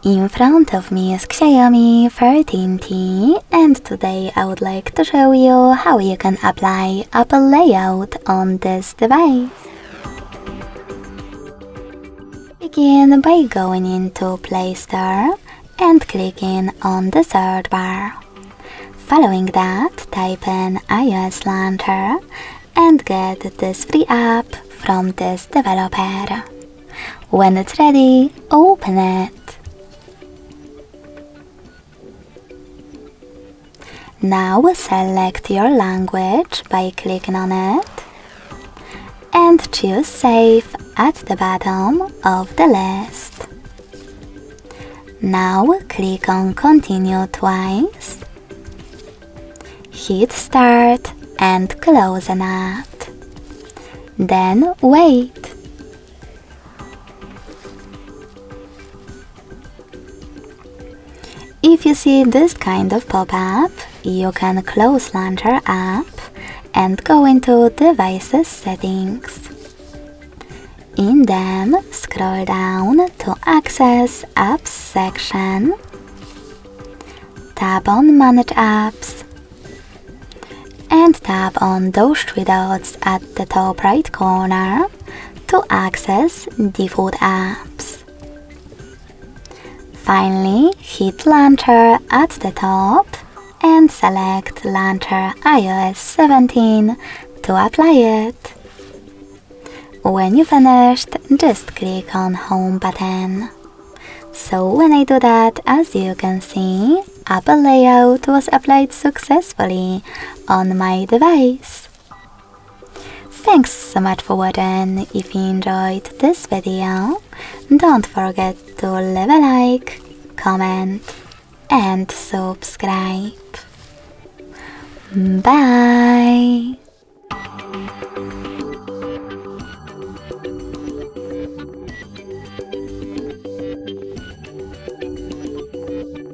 In front of me is Xiaomi 13T, and today I would like to show you how you can apply Apple layout on this device. Begin by going into Play Store and clicking on the search bar. Following that, type in iOS Launcher and get this free app from this developer. When it's ready, open it. Now select your language by clicking on it and choose Save at the bottom of the list. Now click on Continue twice, hit Start and close an app. Then wait. If you see this kind of pop-up, you can close Launcher app and go into Devices Settings. In them, scroll down to access Apps section. Tap on Manage Apps and tap on those three dots at the top right corner to access default apps. Finally, hit Launcher at the top and select Launcher iOS 17 to apply it. When you finished, just click on Home button. So when I do that, as you can see, Apple layout was applied successfully on my device. Thanks so much for watching. If you enjoyed this video, don't forget to leave a like, comment and subscribe. Bye!